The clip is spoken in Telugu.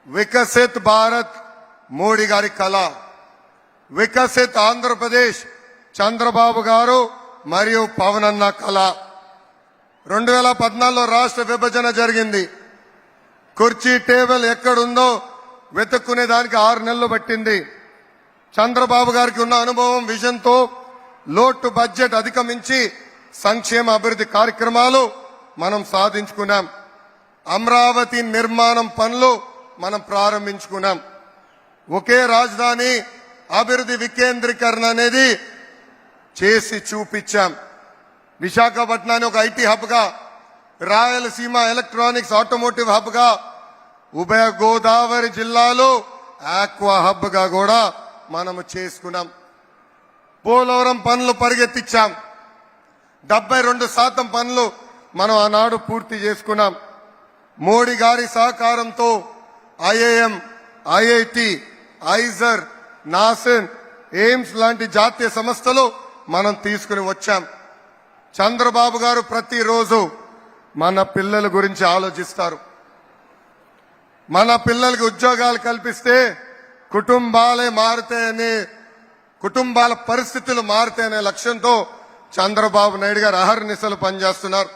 వికసిత్ భారత్ మోడీ గారి కళ, వికసిత్ ఆంధ్రప్రదేశ్ చంద్రబాబు గారు మరియు పవన్ అన్న కళ. 2014లో రాష్ట్ర విభజన జరిగింది. కుర్చీ టేబుల్ ఎక్కడుందో వెతుక్కునే దానికి 6 నెలలు పట్టింది. చంద్రబాబు గారికి ఉన్న అనుభవం, విజన్తో లోటు బడ్జెట్ అధిగమించి సంక్షేమ అభివృద్ధి కార్యక్రమాలు మనం సాధించుకున్నాం. అమరావతి నిర్మాణం పనులు మనం ప్రారంభించుకున్నాం. ఒకే రాజధాని అభివృద్ధి వికేంద్రీకరణ అనేది చేసి చూపించాం. విశాఖపట్నాన్ని ఒక ఐటీ హబ్ గా, రాయలసీమ ఎలక్ట్రానిక్స్ ఆటోమోటివ్ హబ్ గా, ఉభయ గోదావరి జిల్లాలో ఆక్వా హబ్ గా కూడా మనము చేసుకున్నాం. పోలవరం పనులు పరిగెత్తించాం. 72% పనులు మనం ఆనాడు పూర్తి చేసుకున్నాం. మోడీ గారి సహకారంతో IIM, IIT, IISER, NACIN, AIIMS లాంటి జాతీయ సంస్థలు మనం తీసుకుని వచ్చాం. చంద్రబాబు గారు ప్రతిరోజు మన పిల్లల గురించి ఆలోచిస్తారు. మన పిల్లలకి ఉద్యోగాలు కల్పిస్తే కుటుంబాలే మారుతాయని, కుటుంబాల పరిస్థితులు మారుతాయనే లక్ష్యంతో చంద్రబాబు నాయుడు గారు అహర్నిశలు పనిచేస్తున్నారు.